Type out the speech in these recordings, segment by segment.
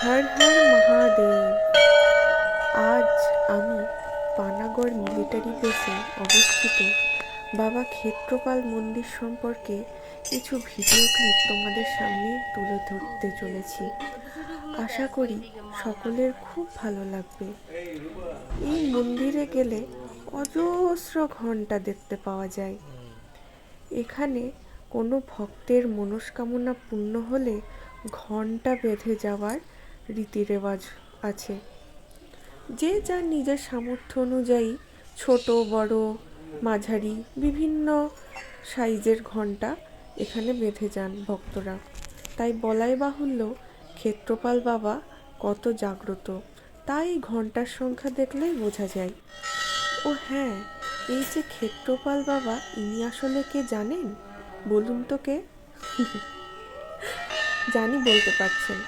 হর হর মহাদেব। আজ আমি পানাগড় মিলিটারি বেসে অবস্থিত বাবা ক্ষেত্রপাল মন্দির সম্পর্কে কিছু ভিডিও ক্লিপ তোমাদের সামনে তুলে ধরতে চলেছি। আশা করি সকলের খুব ভালো লাগবে। এই মন্দিরে গেলে অজস্র ঘণ্টা দেখতে পাওয়া যায়। এখানে কোনো ভক্তের মনস্কামনা পূর্ণ হলে ঘণ্টা বেঁধে যাওয়ার রীতিরেওয়াজ আছে। যে যার নিজের সামর্থ্য অনুযায়ী ছোট বড় মাঝারি বিভিন্ন সাইজের ঘণ্টা এখানে বেঁধে যান ভক্তরা। তাই বলাই বাহুল্য ক্ষেত্রপাল বাবা কত জাগ্রত, তাই ঘণ্টার সংখ্যা দেখলেই বোঝা যায়। ও হ্যাঁ, এই যে ক্ষেত্রপাল বাবা, ইনি আসলে কে জানেন? বলুন তো কে? জানি বলতে পারছেন।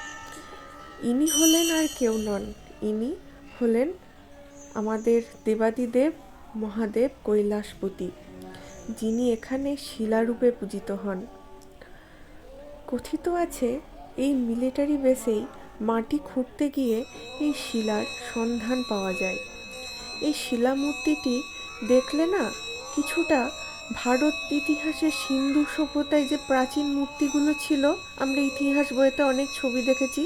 ইনি হলেন আর কেউ নন, ইনি হলেন আমাদের দেবাদিদেব মহাদেব কৈলাসপতি, যিনি এখানে শিলারূপে পূজিত হন। কথিত আছে এই মিলিটারি বেসেই মাটি খুঁড়তে গিয়ে এই শিলার সন্ধান পাওয়া যায়। এই শিলামূর্তিটি দেখলে না কিছুটা ভারত ইতিহাসের সিন্ধু সভ্যতায় যে প্রাচীন মূর্তিগুলো ছিল, আমরা ইতিহাস বইতে অনেক ছবি দেখেছি,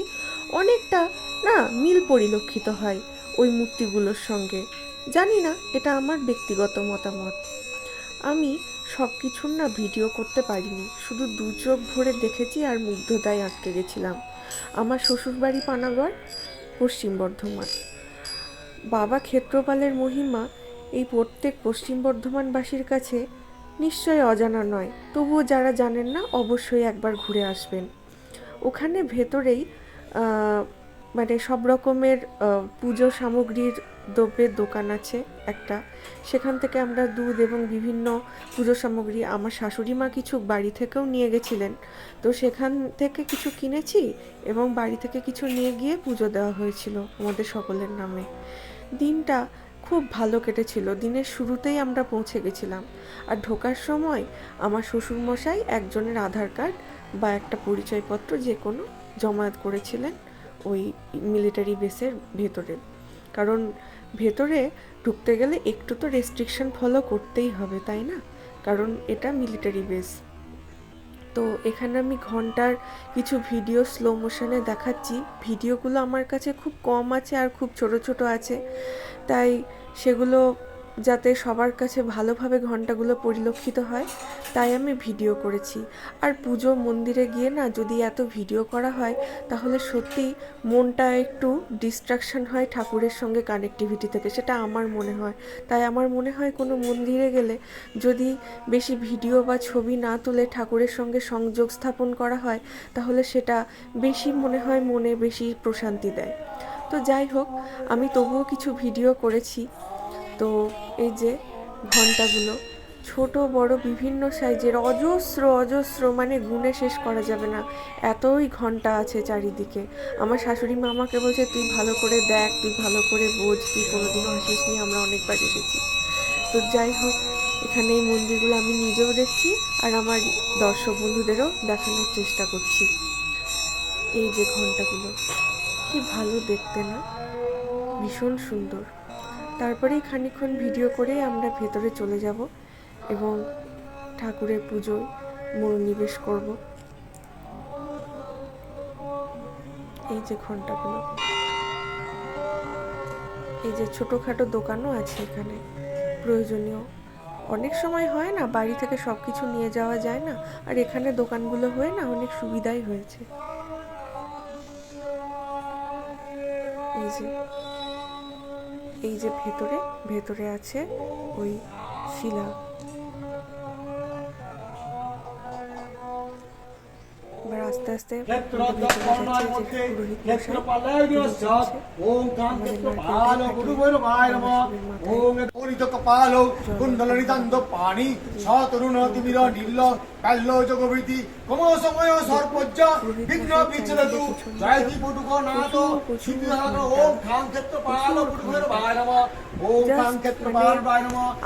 অনেকটা না মিল পরিলক্ষিত হয় ওই মূর্তিগুলোর সঙ্গে। জানি না, এটা আমার ব্যক্তিগত মতামত। আমি সব কিছুর না ভিডিও করতে পারিনি, শুধু দু চোখ ভরে দেখেছি আর মুগ্ধতায় আটকে গেছিলাম। আমার শ্বশুরবাড়ি পানাগড়, পশ্চিম বর্ধমান। বাবা ক্ষেত্রপালের মহিমা এই প্রত্যেক পশ্চিম বর্ধমানবাসীর কাছে নিশ্চয় অজানা নয়, তবুও যারা জানেন না অবশ্যই একবার ঘুরে আসবেন। ওখানে ভেতরেই মানে সব রকমের পুজো সামগ্রীর দ্রব্যের দোকান আছে একটা। সেখান থেকে আমরা দুধ এবং বিভিন্ন পুজো সামগ্রী, আমার শাশুড়ি মা কিছু বাড়ি থেকেও নিয়ে গেছিলেন, তো সেখান থেকে কিছু কিনেছি এবং বাড়ি থেকে কিছু নিয়ে গিয়ে পুজো দেওয়া হয়েছিল আমাদের সকলের নামে। দিনটা খুব ভালো কেটেছিল। দিনের শুরুতেই আমরা পৌঁছে গেছিলাম, আর ঢোকার সময় আমার শ্বশুরমশাই একজনের আধার কার্ড বা একটা পরিচয়পত্র যে কোনো জমায়েত করেছিলেন ওই মিলিটারি বেসের ভেতরে। কারণ ভেতরে ঢুকতে গেলে একটু তো রেস্ট্রিকশন ফলো করতেই হবে, তাই না? কারণ এটা মিলিটারি বেস। তো এখানে আমি ঘন্টার কিছু ভিডিও স্লো মোশনে দেখাচ্ছি। ভিডিওগুলো আমার কাছে খুব কম আছে আর খুব ছোট ছোট আছে, তাই সেগুলো যাতে সবার কাছে ভালোভাবে ঘন্টাগুলো পরিলক্ষিত হয় তাই আমি ভিডিও করেছি। আর পুজো মন্দিরে গিয়ে না যদি এত ভিডিও করা হয় তাহলে সত্যিই মনটা একটু ডিস্ট্রাকশন হয় ঠাকুরের সঙ্গে কানেক্টিভিটি থেকে, সেটা আমার মনে হয়। তাই আমার মনে হয় কোনো মন্দিরে গেলে যদি বেশি ভিডিও বা ছবি না তুলে ঠাকুরের সঙ্গে সংযোগ স্থাপন করা হয় তাহলে সেটা বেশি মনে হয় মনে বেশি প্রশান্তি দেয়। তো যাই হোক, আমি তবুও কিছু ভিডিও করেছি। তো এই যে ঘন্টাগুলো ছোট বড় বিভিন্ন সাইজের অজস্র অজস্র, মানে গুণে শেষ করা যাবে না, এতই ঘন্টা আছে চারিদিকে। আমার শাশুড়ি মা আমাকে বলছে, তুই ভালো করে দেখ, তুই ভালো করে বোঝ, তুই কোনোদিনও আসিসনি, আমরা অনেকবার এসেছি। তো যাই হোক, এখানে এই মন্দিরগুলো আমি নিজেও দেখছি আর আমার দর্শক বন্ধুদেরও দেখানোর চেষ্টা করছি। এই যে ঘন্টাগুলো কি ভালো দেখতে না, ভীষণ সুন্দর। তারপরেই খানিকক্ষণ ভিডিও করে আমরা ভেতরে চলে যাব এবং ঠাকুরের পুজোয় মনোনিবেশ করব। এই যে ঘন্টাগুলো, এই যে ছোটোখাটো দোকানও আছে এখানে প্রয়োজনীয়। অনেক সময় হয় না বাড়ি থেকে সব কিছু নিয়ে যাওয়া যায় না, আর এখানে দোকানগুলো হয়ে না অনেক সুবিধাই হয়েছে। এই যে ভেতরে ভেতরে আছে ওই শিলা। এবার আস্তে আস্তে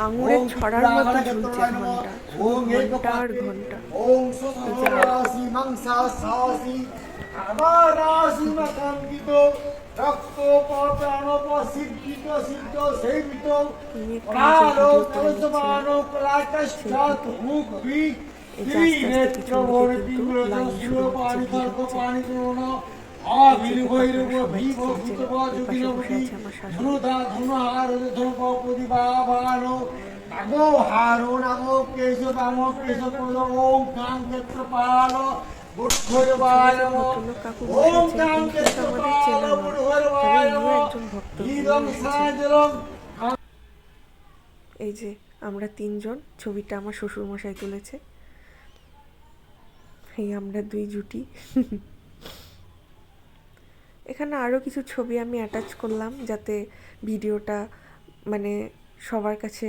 আঙুরে ছড়ার মতো ঝুলছে ঘন্টা, ঘন্টার ঘন্টা। সাহসী আমার রাশি মাকাঙ্কিত সিদ্ধিত সিদ্ধ সেবিত ইনি একটু প্রাণো নিজের ভিডিও করে কলসমানো নিচ্ছিলেন কলাকাষ্ঠাত সেলফিতে। মুখবি এই যে আস্তে আস্তে ত্রিনেত্র পিছন দিকে বনে কিন্তু তিব্রত লাইন শির শুরু হচ্ছে, পানি ভিড় খর্গ হচ্ছে। পানি করুণ এই যে আবির দেখো ভৈরব আপনারা সবাই, ভীম এই যে ভূত এই পাশে বসে যোগিনবতী আছে আমার শাশুড়ি। ধনুধা ধনুহার ধনুপ প্রতিভাবানো নাগো হারো নাগো কেশব আমো কেশব ওম কাম ক্ষেত্রপাল পিছনে বুদ্ধবায় যে নমঃ ভদ্রলোক কাকু বসে ওম আছেন কাম ইনি কিন্তু আমাদের ক্ষেত্রপাল চেনা নন, তবে বুদ্ধবায় ইনিও নমঃ একজন ভক্ত, ইনিও হীরং এসেছেন। সাজলং। এই যে আমরা তিনজন, ছবিটা আমার শ্বশুর মশাই তুলেছে। এই আমরা দুই জুটি। এখানে আরও কিছু ছবি আমি অ্যাটাচ করলাম যাতে ভিডিওটা মানে সবার কাছে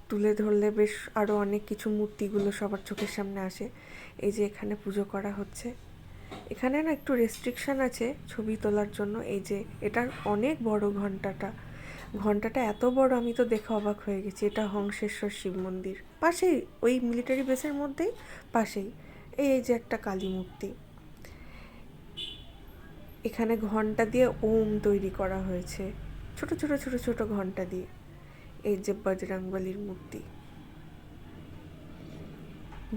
তুলে ধরলে বেশ আরও অনেক কিছু মূর্তিগুলো সবার চোখের সামনে আসে। এই যে এখানে পুজো করা হচ্ছে। এখানে না একটু রেস্ট্রিকশান আছে ছবি তোলার জন্য। এই যে এটার অনেক বড় ঘন্টাটা এত বড়, আমি তো দেখে অবাক হয়ে গেছি। এটা হংসেশ্বর শিব মন্দির, পাশেই ওই মিলিটারি বেসের মধ্যেই পাশেই এই যে একটা কালী মূর্তি। এখানে ঘন্টা দিয়ে ওম তৈরি করা হয়েছে, ছোট ছোট ছোট ছোট ঘন্টা দিয়ে। এই যে বজরংবলীর মূর্তি।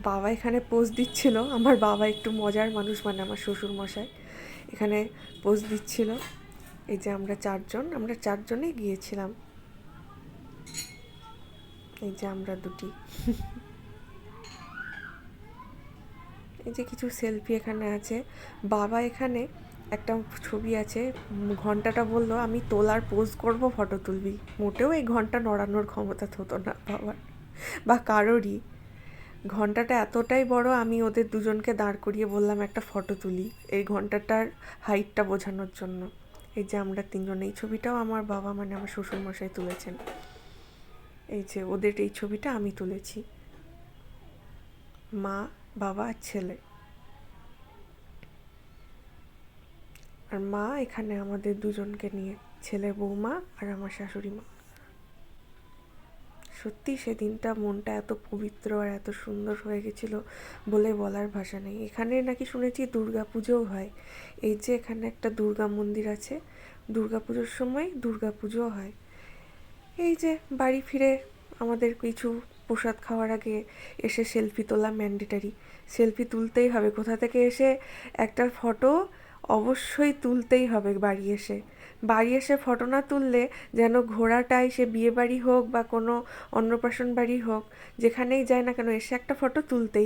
বাবা এখানে পোজ দিচ্ছিল, আমার বাবা একটু মজার মানুষ, মানে আমার শ্বশুর মশাই এখানে পোজ দিচ্ছিল। এই যে আমরা চারজনে গিয়েছিলাম। এই যে আমরা দুটি। এই যে কিছু সেলফি এখানে আছে। বাবা এখানে একটা ছবি আছে, ঘন্টাটা বলল আমি তোলার পোজ করব, ফটো তুলবি। মোটেও এই ঘন্টা নড়ানোর ক্ষমতা হতো না বাবার বা কারোরই। ঘন্টাটা এতটাই বড়, আমি ওদের দুজনকে দাঁড় করিয়ে বললাম একটা ফটো তুলি এই ঘন্টাটার হাইটটা বোঝানোর জন্য। এই যে আমরা তিনজন, এই ছবিটাও আমার বাবা মানে আমার শ্বশুরমশাই তুলেছেন। এই যে ওদের এই ছবিটা আমি তুলেছি, মা বাবা আর ছেলে। আর মা এখানে আমাদের দুজনকে নিয়ে, ছেলের বৌমা আর আমার শাশুড়ি মা। সত্যি সেদিনটা মনটা এত পবিত্র আর এত সুন্দর হয়ে গেছিল বলে বলার ভাষা নেই। এখানে নাকি শুনেছি দুর্গা পুজোও হয়। এই যে এখানে একটা দুর্গা মন্দির আছে, দুর্গা পুজোর সময় দুর্গা পুজোও হয়। এই যে বাড়ি ফিরে আমাদের কিছু প্রসাদ খাওয়ার আগে এসে সেলফি তোলা ম্যান্ডেটারি। সেলফি তুলতেই হবে, কোথা থেকে এসে একটা ফটো অবশ্যই তুলতেই হবে। বাড়ি এসে ফটো না তুললে যেন ঘোড়াটাই, সে বিয়ে বাড়ি হোক বা কোনো অন্নপ্রাশন বাড়ি হোক, যেখানেই যায় না কেন এসে একটা ফটো তুলতেই